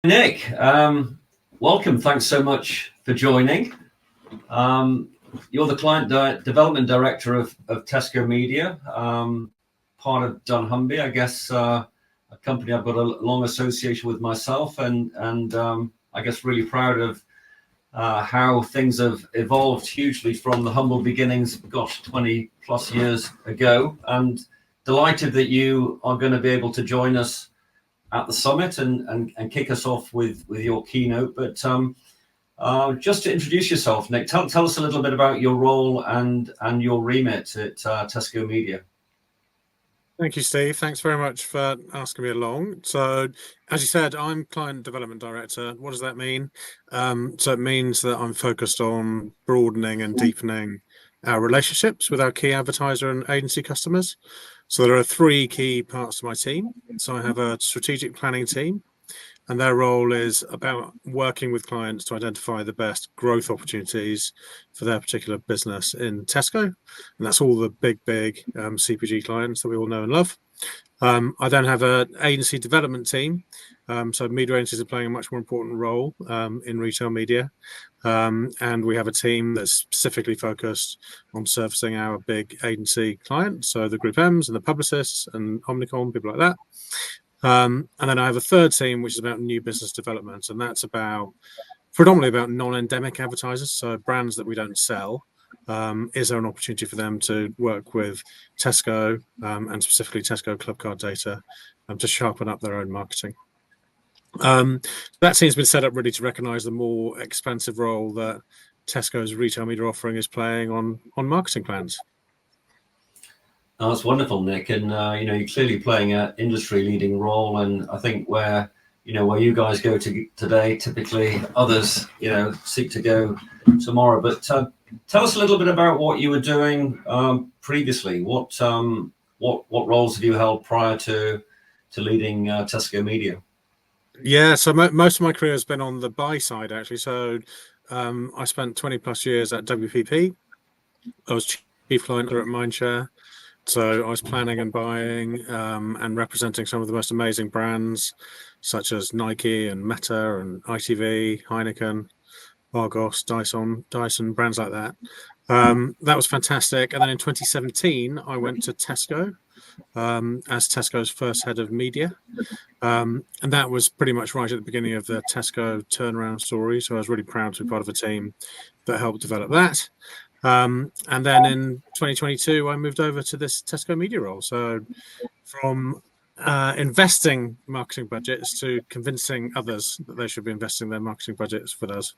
Nick, welcome. Thanks so much for joining. You're the development director of Tesco Media, part of dunnhumby, I guess, a company I've got a long association with myself, and I guess really proud of how things have evolved hugely from the humble beginnings, gosh, 20 plus years ago, and delighted that you are going to be able to join us at the summit and kick us off with your keynote. But just to introduce yourself, Nick, tell us a little bit about your role and your remit at Tesco Media. Thank you, Steve. Thanks very much for asking me along. So, as you said, I'm Client Development Director. What does that mean? So it means that I'm focused on broadening and deepening our relationships with our key advertiser and agency customers. So there are three key parts to my team. So I have a strategic planning team, and their role is about working with clients to identify the best growth opportunities for their particular business in Tesco. And that's all the big CPG clients that we all know and love. I then have an agency development team. So media agencies are playing a much more important role in retail media. And we have a team that's specifically focused on servicing our big agency clients. So the Group M's and the Publicists and Omnicom, people like that. And then I have a third team, which is about new business development. And that's predominantly about non-endemic advertisers. So brands that we don't sell. Is there an opportunity for them to work with Tesco and specifically Tesco Clubcard data to sharpen up their own marketing? That team's been set up really to recognise the more expansive role that Tesco's retail media offering is playing on marketing plans. Oh, that's wonderful, Nick. And you're clearly playing an industry-leading role, and I think where you guys go today, typically others seek to go tomorrow. But tell us a little bit about what you were doing previously. What roles have you held prior to leading Tesco Media? Yeah, so most of my career has been on the buy side, actually. So I spent 20 plus years at WPP. I was chief client at Mindshare. So I was planning and buying and representing some of the most amazing brands, such as Nike and Meta and ITV, Heineken, Argos, Dyson, brands like that. That was fantastic. And then in 2017, I went to Tesco as Tesco's first head of media. And that was pretty much right at the beginning of the Tesco turnaround story. So I was really proud to be part of a team that helped develop that. And then in 2022, I moved over to this Tesco media role. So from investing marketing budgets to convincing others that they should be investing their marketing budgets with us.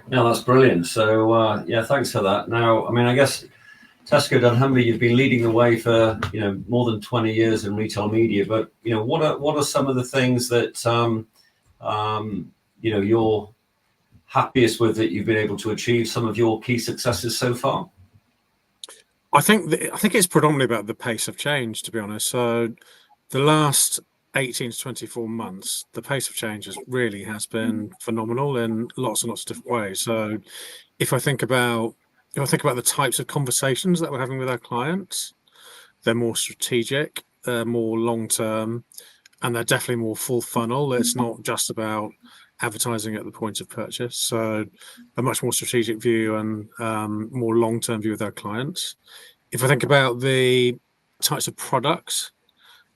No, that's brilliant. So yeah, thanks for that. Now, I mean, I guess Tesco dunnhumby, you've been leading the way for more than 20 years in retail media. But what are some of the things that you're happiest with that you've been able to achieve? Some of your key successes so far? I think it's predominantly about the pace of change, to be honest. So the last 18 to 24 months, the pace of change has been phenomenal in lots and lots of different ways. So if I think about the types of conversations that we're having with our clients, they're more strategic, they're more long-term, and they're definitely more full funnel. It's not just about advertising at the point of purchase. So a much more strategic view and more long-term view with our clients. If I think about the types of products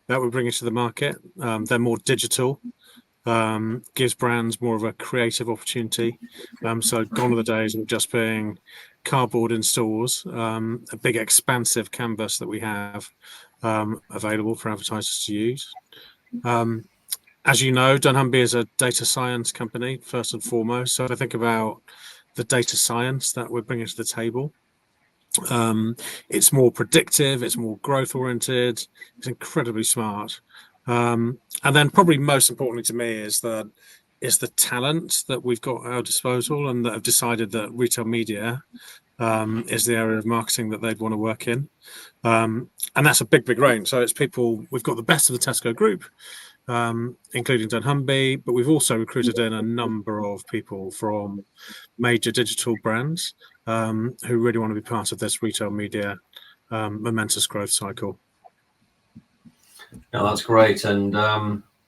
that we're bringing to the market, they're more digital, gives brands more of a creative opportunity. So gone are the days of just being cardboard in stores, a big expansive canvas that we have available for advertisers to use. As you know, dunnhumby is a data science company, first and foremost. So if I think about the data science that we're bringing to the table, it's more predictive, it's more growth oriented, it's incredibly smart. And then probably most importantly to me is the talent that we've got at our disposal and that have decided that retail media is the area of marketing that they'd want to work in. And that's a big range. So it's people, we've got the best of the Tesco group, including dunnhumby, but we've also recruited in a number of people from major digital brands who really want to be part of this retail media momentous growth cycle. No, that's great. And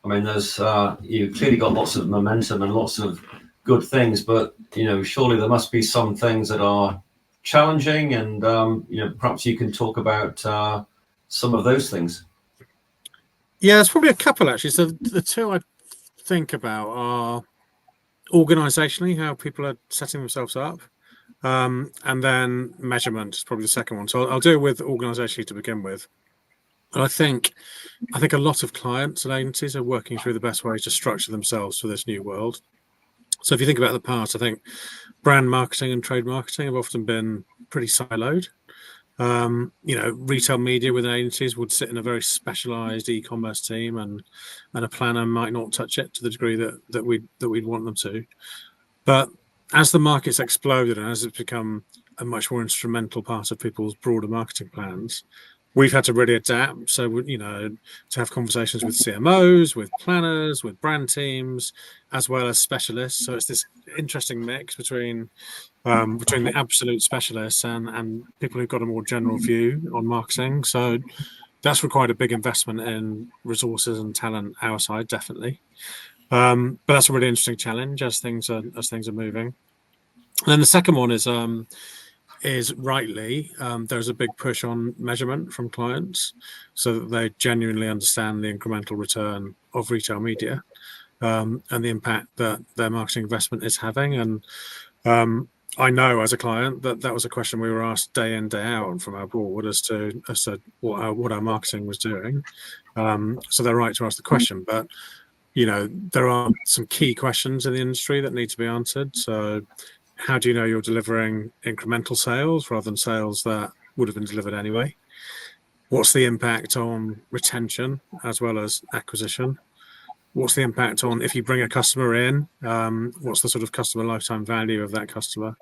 I mean, there's you've clearly got lots of momentum and lots of good things, but surely there must be some things that are challenging, and perhaps you can talk about some of those things. Yeah, there's probably a couple actually. So the two I think about are organisationally, how people are setting themselves up, and then measurement is probably the second one. So I'll deal with organisationally to begin with. And I think a lot of clients and agencies are working through the best ways to structure themselves for this new world. So if you think about the past, I think brand marketing and trade marketing have often been pretty siloed. Retail media within agencies would sit in a very specialized e-commerce team, and a planner might not touch it to the degree that we'd want them to. But as the market's exploded and as it's become a much more instrumental part of people's broader marketing plans, we've had to really adapt. So, to have conversations with CMOs, with planners, with brand teams, as well as specialists. So it's this interesting mix between the absolute specialists and people who've got a more general view on marketing. So that's required a big investment in resources and talent our side, definitely. But that's a really interesting challenge as things are moving. And then the second one is rightly there's a big push on measurement from clients so that they genuinely understand the incremental return of retail media and the impact that their marketing investment is having. And I know as a client that was a question we were asked day in, day out from our board as to what our marketing was doing. So they're right to ask the question, but there are some key questions in the industry that need to be answered. So how do you know you're delivering incremental sales rather than sales that would have been delivered anyway? What's the impact on retention as well as acquisition? What's the impact on if you bring a customer in? What's the sort of customer lifetime value of that customer?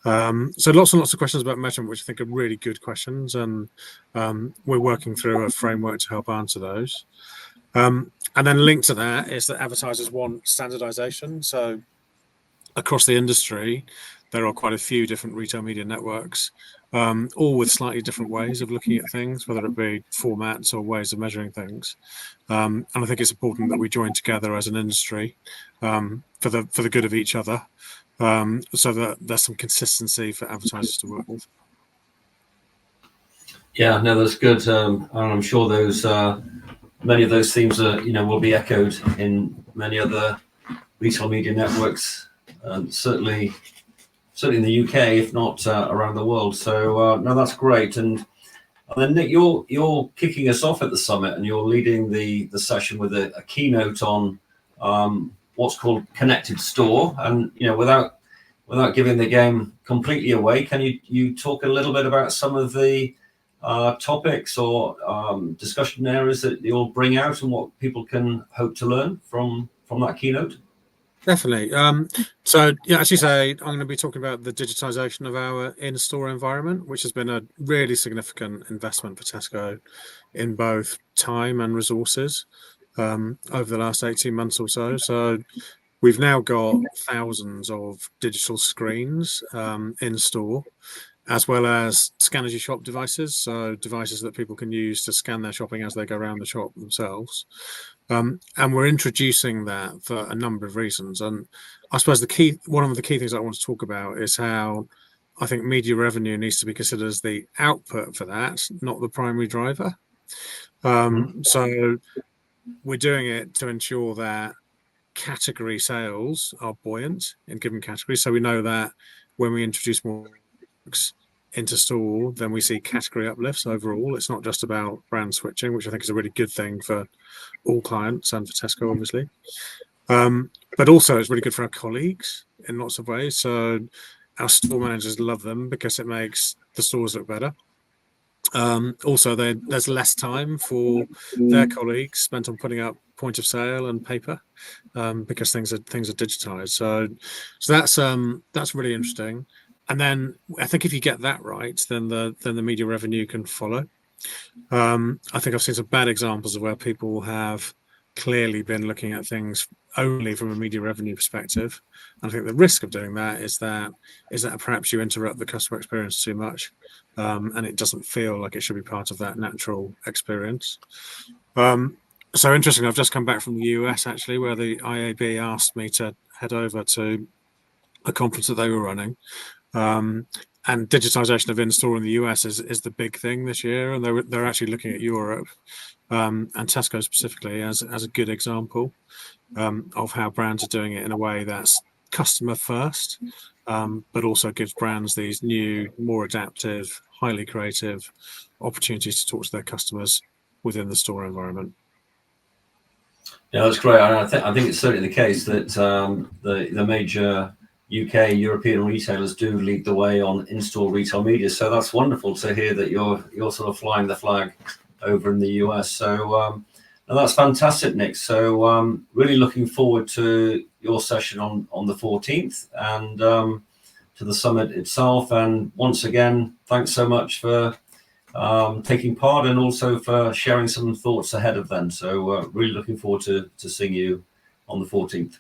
So lots and lots of questions about measurement, which I think are really good questions, and we're working through a framework to help answer those. And then linked to that is that advertisers want standardization. So across the industry, there are quite a few different retail media networks, all with slightly different ways of looking at things, whether it be formats or ways of measuring things. And I think it's important that we join together as an industry for the good of each other, so that there's some consistency for advertisers to work with. Yeah, no, that's good, and I'm sure those many of those themes are will be echoed in many other retail media networks. Certainly in the UK, if not around the world. So no, that's great. And then Nick, you're kicking us off at the summit, and you're leading the session with a keynote on what's called connected store. And without giving the game completely away, can you talk a little bit about some of the topics or discussion areas that you'll bring out and what people can hope to learn from that keynote? Definitely. So, yeah, as you say, I'm going to be talking about the digitization of our in-store environment, which has been a really significant investment for Tesco in both time and resources over the last 18 months or so. So we've now got thousands of digital screens in store, as well as scan as you shop devices, so devices that people can use to scan their shopping as they go around the shop themselves. And we're introducing that for a number of reasons. And I suppose one of the key things I want to talk about is how I think media revenue needs to be considered as the output for that, not the primary driver. So we're doing it to ensure that category sales are buoyant in given categories. So we know that when we introduce more products into store, then we see category uplifts overall. It's not just about brand switching, which I think is a really good thing for all clients and for Tesco, obviously. But also it's really good for our colleagues in lots of ways. So our store managers love them because it makes the stores look better. Also, there's less time for their colleagues spent on putting up point of sale and paper because things are digitized. So that's really interesting. And then I think if you get that right, then the media revenue can follow. I think I've seen some bad examples of where people have clearly been looking at things only from a media revenue perspective. And I think the risk of doing that is that perhaps you interrupt the customer experience too much, and it doesn't feel like it should be part of that natural experience. So interesting. I've just come back from the US actually, where the IAB asked me to head over to a conference that they were running. And digitization of in-store in the US is the big thing this year, and they're actually looking at Europe and Tesco specifically as a good example of how brands are doing it in a way that's customer first, but also gives brands these new, more adaptive, highly creative opportunities to talk to their customers within the store environment. Yeah, that's great. And I think it's certainly the case that the major UK European retailers do lead the way on in-store retail media. So that's wonderful to hear that you're sort of flying the flag over in the US. So no, that's fantastic, Nick. So really looking forward to your session on the 14th and to the summit itself. And once again, thanks so much for taking part and also for sharing some thoughts ahead of then. So really looking forward to seeing you on the 14th.